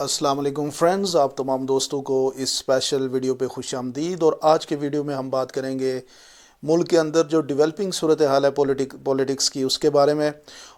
السلام علیکم فرینڈز، آپ تمام دوستوں کو اس اسپیشل ویڈیو پہ خوش آمدید۔ اور آج کے ویڈیو میں ہم بات کریں گے ملک کے اندر جو ڈیولپنگ صورتحال ہے پولیٹکس کی، اس کے بارے میں۔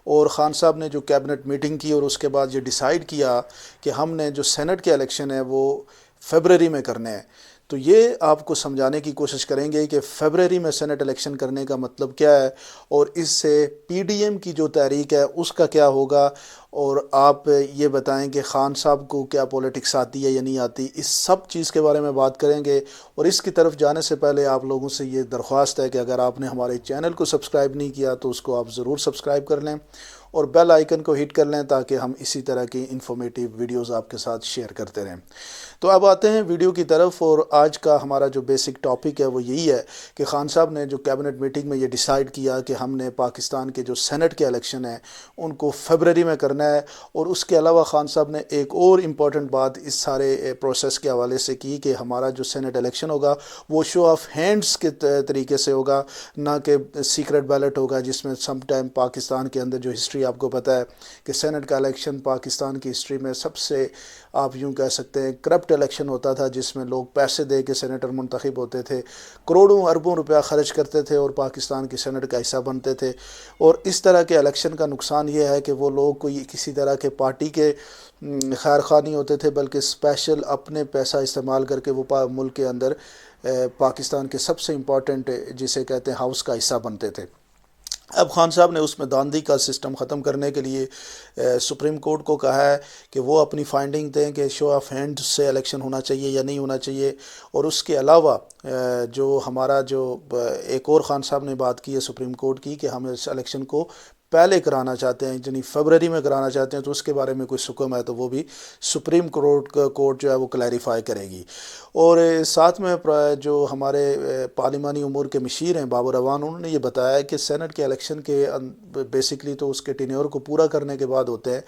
اور خان صاحب نے جو کیبنٹ میٹنگ کی اور اس کے بعد یہ ڈیسائیڈ کیا کہ ہم نے جو سینٹ کے الیکشن ہے وہ فیبرری میں کرنے ہیں، تو یہ آپ کو سمجھانے کی کوشش کریں گے کہ فیبرری میں سینٹ الیکشن کرنے کا مطلب کیا ہے، اور اس سے پی ڈی ایم کی جو تحریک ہے اس کا کیا ہوگا، اور آپ یہ بتائیں کہ خان صاحب کو کیا پولیٹکس آتی ہے یا نہیں آتی۔ اس سب چیز کے بارے میں بات کریں گے۔ اور اس کی طرف جانے سے پہلے آپ لوگوں سے یہ درخواست ہے کہ اگر آپ نے ہمارے چینل کو سبسکرائب نہیں کیا تو اس کو آپ ضرور سبسکرائب کر لیں اور بیل آئیکن کو ہٹ کر لیں تاکہ ہم اسی طرح کی انفارمیٹیو ویڈیوز آپ کے ساتھ شیئر کرتے رہیں۔ تو اب آتے ہیں ویڈیو کی طرف، اور آج کا ہمارا جو بیسک ٹاپک ہے وہ یہی ہے کہ خان صاحب نے جو کیبنٹ میٹنگ میں یہ ڈیسائیڈ کیا کہ ہم نے پاکستان کے جو سینٹ کے الیکشن ہیں ان کو فیبرری میں کرنا ہے۔ اور اس کے علاوہ خان صاحب نے ایک اور امپورٹنٹ بات اس سارے پروسیس کے حوالے سے کی کہ ہمارا جو سینٹ الیکشن ہوگا وہ شو آف ہینڈز کے طریقے سے ہوگا، نہ کہ سیکرٹ بیلٹ ہوگا، جس میں سم ٹائم پاکستان کے اندر جو ہسٹری آپ کو پتہ ہے کہ سینٹ کا الیکشن پاکستان کی ہسٹری میں سب سے آپ یوں کہہ سکتے ہیں کرپٹ الیکشن ہوتا تھا، جس میں لوگ پیسے دے کے سینیٹر منتخب ہوتے تھے، کروڑوں اربوں روپیہ خرچ کرتے تھے اور پاکستان کی سینٹ کا حصہ بنتے تھے۔ اور اس طرح کے الیکشن کا نقصان یہ ہے کہ وہ لوگ کوئی کسی طرح کے پارٹی کے خیر خواہ نہیں ہوتے تھے، بلکہ اسپیشل اپنے پیسہ استعمال کر کے وہ ملک کے اندر پاکستان کے سب سے امپورٹنٹ جسے کہتے ہیں ہاؤس کا حصہ بنتے تھے۔ اب خان صاحب نے اس میں داندھی کا سسٹم ختم کرنے کے لیے سپریم کورٹ کو کہا ہے کہ وہ اپنی فائنڈنگ دیں کہ شو آف ہینڈ سے الیکشن ہونا چاہیے یا نہیں ہونا چاہیے۔ اور اس کے علاوہ جو ہمارا جو ایک اور خان صاحب نے بات کی ہے سپریم کورٹ کی کہ ہم اس الیکشن کو پہلے کرانا چاہتے ہیں، یعنی فیبرری میں کرانا چاہتے ہیں، تو اس کے بارے میں کوئی حکم ہے تو وہ بھی سپریم کورٹ جو ہے وہ کلیریفائی کرے گی۔ اور ساتھ میں جو ہمارے پارلیمانی امور کے مشیر ہیں بابر اعوان، انہوں نے یہ بتایا کہ سینٹ کے الیکشن کے بیسکلی تو اس کے ٹینیور کو پورا کرنے کے بعد ہوتے ہیں،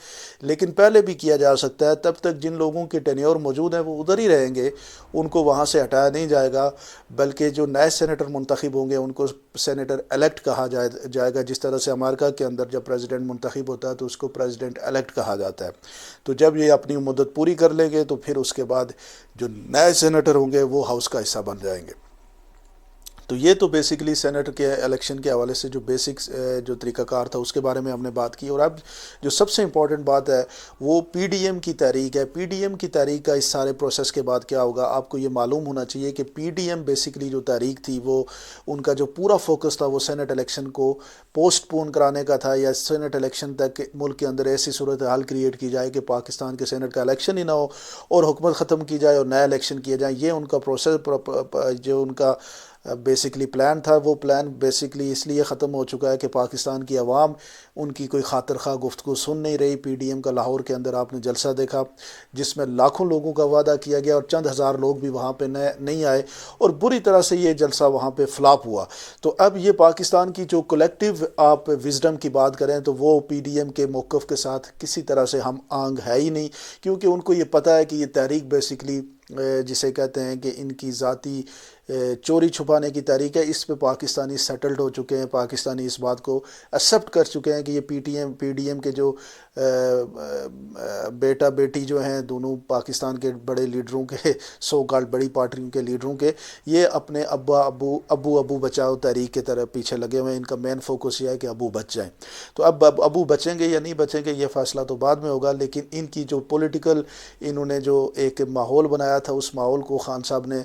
لیکن پہلے بھی کیا جا سکتا ہے۔ تب تک جن لوگوں کے ٹینیور موجود ہیں وہ ادھر ہی رہیں گے، ان کو وہاں سے ہٹایا نہیں جائے گا، بلکہ جو نئے سینیٹر منتخب ہوں گے ان کو سینیٹر الیکٹ کہا جائے گا، جس طرح سے امریکہ کے اندر جب پریزیڈنٹ منتخب ہوتا ہے تو اس کو پریزیڈنٹ الیکٹ کہا جاتا ہے۔ تو جب یہ اپنی مدت پوری کر لیں گے تو پھر اس کے بعد جو نئے سینیٹر ہوں گے وہ ہاؤس کا حصہ بن جائیں گے۔ تو یہ تو بیسکلی سینٹ کے الیکشن کے حوالے سے جو بیسک جو طریقہ کار تھا اس کے بارے میں ہم نے بات کی۔ اور اب جو سب سے امپورٹنٹ بات ہے وہ پی ڈی ایم کی تحریک ہے۔ پی ڈی ایم کی تحریک کا اس سارے پروسیس کے بعد کیا ہوگا، آپ کو یہ معلوم ہونا چاہیے کہ پی ڈی ایم بیسکلی جو تحریک تھی وہ ان کا جو پورا فوکس تھا وہ سینٹ الیکشن کو پوسٹ پون کرانے کا تھا، یا سینٹ الیکشن تک ملک کے اندر ایسی صورتحال کریٹ کی جائے کہ پاکستان کے سینٹ کا الیکشن ہی نہ ہو اور حکومت ختم کی جائے اور نیا الیکشن کیے جائیں۔ یہ ان کا پروسیس جو ان کا بیسکلی پلان تھا، وہ پلان بیسکلی اس لیے ختم ہو چکا ہے کہ پاکستان کی عوام ان کی کوئی خاطر خواہ گفتگو سن نہیں رہی۔ پی ڈی ایم کا لاہور کے اندر آپ نے جلسہ دیکھا جس میں لاکھوں لوگوں کا وعدہ کیا گیا اور چند ہزار لوگ بھی وہاں پہ نہیں آئے، اور بری طرح سے یہ جلسہ وہاں پہ فلاپ ہوا۔ تو اب یہ پاکستان کی جو کلیکٹیو آپ وزڈم کی بات کریں تو وہ پی ڈی ایم کے موقف کے ساتھ کسی طرح سے ہم آنگ ہے ہی نہیں، کیونکہ ان کو یہ پتہ ہے کہ یہ تحریک بیسکلی جسے کہتے ہیں کہ ان کی ذاتی چوری چھپانے کی تحریک ہے۔ اس پہ پاکستانی سیٹلڈ ہو چکے ہیں، پاکستانی اس بات کو ایکسیپٹ کر چکے ہیں کہ یہ پی ڈی ایم کے جو بیٹا بیٹی جو ہیں دونوں پاکستان کے بڑے لیڈروں کے سو کالڈ بڑی پارٹیوں کے لیڈروں کے، یہ اپنے ابو بچاؤ تحریک کی طرف پیچھے لگے ہوئے ہیں۔ ان کا مین فوکس یہ ہے کہ ابو بچ جائیں۔ تو اب ابو بچیں گے یا نہیں بچیں گے یہ فیصلہ تو بعد میں ہوگا، لیکن ان کی جو پولیٹیکل انہوں نے جو ایک ماحول بنایا تھا اس ماحول کو خان صاحب نے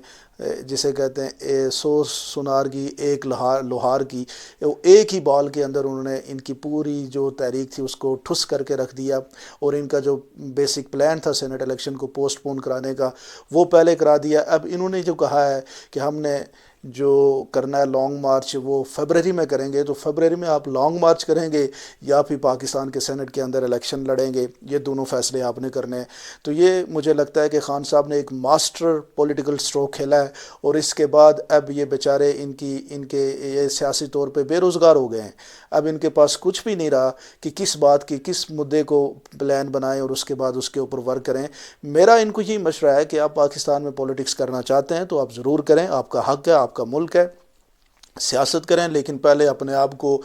جسے کہتے ہیں 100 سونار کی ایک لوہار کی، ایک ہی بال کے اندر انہوں نے ان کی پوری جو تحریک تھی اس کو ٹھس کر کے رکھ دیا، اور ان کا جو بیسک پلان تھا سینٹ الیکشن کو پوسٹ پون کرانے کا وہ پہلے کرا دیا۔ اب انہوں نے جو کہا ہے کہ ہم نے جو کرنا ہے لانگ مارچ وہ فیبرری میں کریں گے، تو فیبرری میں آپ لانگ مارچ کریں گے یا پھر پاکستان کے سینٹ کے اندر الیکشن لڑیں گے، یہ دونوں فیصلے آپ نے کرنے ہیں۔ تو یہ مجھے لگتا ہے کہ خان صاحب نے ایک ماسٹر پولیٹیکل سٹروک کھیلا ہے، اور اس کے بعد اب یہ بیچارے ان کے یہ سیاسی طور پہ بے روزگار ہو گئے ہیں۔ اب ان کے پاس کچھ بھی نہیں رہا کہ کس بات کی کس مدعے کو پلان بنائیں اور اس کے بعد اس کے اوپر ورک کریں۔ میرا ان کو یہ مشورہ ہے کہ آپ پاکستان میں پولیٹکس کرنا چاہتے ہیں تو آپ ضرور کریں، آپ کا حق ہے، آپ کا ملک ہے، سیاست کریں، لیکن پہلے اپنے آپ کو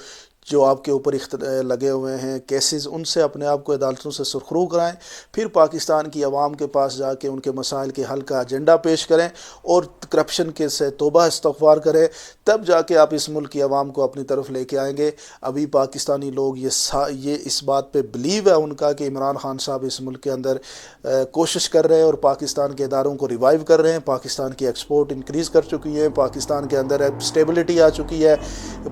جو آپ کے اوپر لگے ہوئے ہیں کیسز، ان سے اپنے آپ کو عدالتوں سے سرخرو کرائیں، پھر پاکستان کی عوام کے پاس جا کے ان کے مسائل کے حل کا ایجنڈا پیش کریں اور کرپشن کے سے توبہ استغفار کریں، تب جا کے آپ اس ملک کی عوام کو اپنی طرف لے کے آئیں گے۔ ابھی پاکستانی لوگ یہ اس بات پہ بلیو ہے ان کا کہ عمران خان صاحب اس ملک کے اندر کوشش کر رہے ہیں اور پاکستان کے اداروں کو ریوائیو کر رہے ہیں، پاکستان کی ایکسپورٹ انکریز کر چکی ہے، پاکستان کے اندر اسٹیبلٹی آ چکی ہے،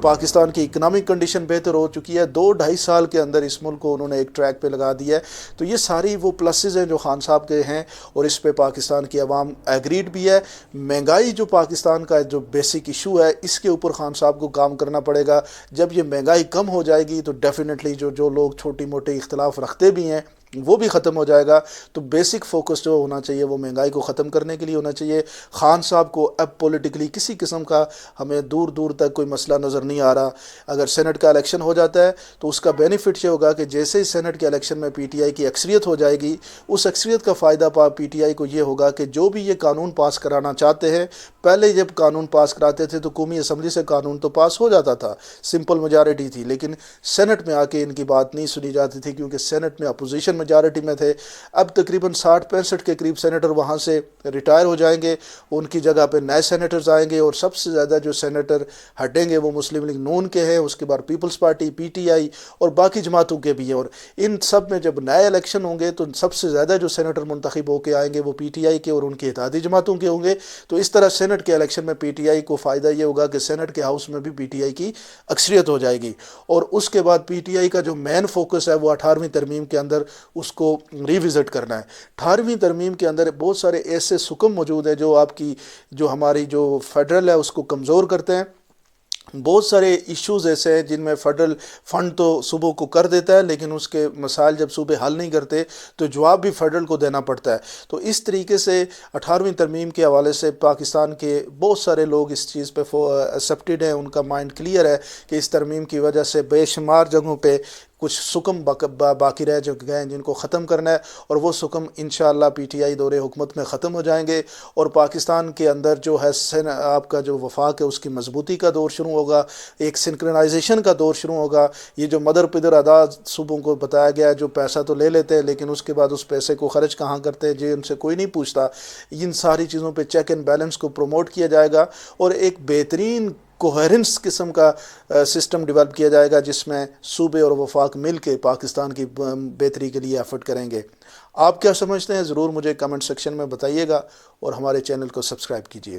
پاکستان کی اکنامک کنڈیشن بہتر ہو چکی ہے، 2-2.5 سال کے اندر اس ملک کو انہوں نے ایک ٹریک پہ لگا دیا ہے۔ تو یہ ساری وہ پلسز ہیں جو خان صاحب کے ہیں اور اس پہ پاکستان کی عوام ایگریڈ بھی ہے۔ مہنگائی جو پاکستان کا جو بیسک ایشو ہے، اس کے اوپر خان صاحب کو کام کرنا پڑے گا۔ جب یہ مہنگائی کم ہو جائے گی تو ڈیفینیٹلی جو لوگ چھوٹی موٹے اختلاف رکھتے بھی ہیں وہ بھی ختم ہو جائے گا۔ تو بیسک فوکس جو ہونا چاہیے وہ مہنگائی کو ختم کرنے کے لیے ہونا چاہیے۔ خان صاحب کو اب پولیٹیکلی کسی قسم کا ہمیں دور دور تک کوئی مسئلہ نظر نہیں آ رہا۔ اگر سینٹ کا الیکشن ہو جاتا ہے تو اس کا بینیفٹ یہ ہوگا کہ جیسے ہی سینٹ کے الیکشن میں پی ٹی آئی کی اکثریت ہو جائے گی، اس اکثریت کا فائدہ پی ٹی آئی کو یہ ہوگا کہ جو بھی یہ قانون پاس کرانا چاہتے ہیں، پہلے جب قانون پاس کراتے تھے تو قومی اسمبلی سے قانون تو پاس ہو جاتا تھا، سمپل میجارٹی تھی، لیکن سینٹ میں آ کے ان کی بات نہیں سنی جاتی تھی کیونکہ سینٹ میں اپوزیشن میجارٹی میں تھے۔ اب تقریباً 60-65 کے قریب سینیٹر وہاں سے ریٹائر ہو جائیں گے، ان کی جگہ پہ نئے سینیٹرز آئیں گے اور سب سے زیادہ جو سینیٹر ہٹیں گے وہ مسلم لیگ نون کے ہیں، اس کے بعد پیپلز پارٹی، پی ٹی آئی اور باقی جماعتوں کے بھی ہیں، اور ان سب میں جب نئے الیکشن ہوں گے تو سب سے زیادہ جو سینیٹر منتخب ہو کے آئیں گے وہ پی ٹی آئی کے اور ان کی اتحادی جماعتوں کے ہوں گے۔ تو اس طرح سینٹ کے الیکشن میں پی ٹی آئی کو فائدہ یہ ہوگا کہ سینٹ کے ہاؤس میں بھی پی ٹی آئی کی اکثریت ہو جائے گی، اور اس کے بعد پی ٹی آئی کا جو مین فوکس ہے وہ 18ویں ترمیم کے اندر اس کو ریوزٹ کرنا ہے۔ 18ویں ترمیم کے اندر بہت سارے ایسے حکم موجود ہیں جو آپ کی جو ہماری جو فیڈرل ہے اس کو کمزور کرتے ہیں۔ بہت سارے ایشوز ایسے ہیں جن میں فیڈرل فنڈ تو صوبوں کو کر دیتا ہے، لیکن اس کے مسائل جب صوبے حل نہیں کرتے تو جواب بھی فیڈرل کو دینا پڑتا ہے۔ تو اس طریقے سے 18ویں ترمیم کے حوالے سے پاکستان کے بہت سارے لوگ اس چیز پہ ایکسیپٹڈ ہیں، ان کا مائنڈ کلیئر ہے کہ اس ترمیم کی وجہ سے بے شمار جگہوں پہ کچھ سکم باقی رہ چکے ہیں جن کو ختم کرنا ہے، اور وہ سکم انشاءاللہ پی ٹی آئی دور حکومت میں ختم ہو جائیں گے، اور پاکستان کے اندر جو ہے آپ کا جو وفاق ہے اس کی مضبوطی کا دور شروع ہوگا، ایک سنکرنائزیشن کا دور شروع ہوگا۔ یہ جو مدر پدر ادا صوبوں کو بتایا گیا ہے جو پیسہ تو لے لیتے ہیں لیکن اس کے بعد اس پیسے کو خرچ کہاں کرتے ہیں جی ان سے کوئی نہیں پوچھتا، ان ساری چیزوں پہ چیک اینڈ بیلنس کو پروموٹ کیا جائے گا، اور ایک بہترین کوہرنس قسم کا سسٹم ڈیولپ کیا جائے گا جس میں صوبے اور وفاق مل کے پاکستان کی بہتری کے لیے ایفرٹ کریں گے۔ آپ کیا سمجھتے ہیں ضرور مجھے کمنٹ سیکشن میں بتائیے گا، اور ہمارے چینل کو سبسکرائب کیجیے گا۔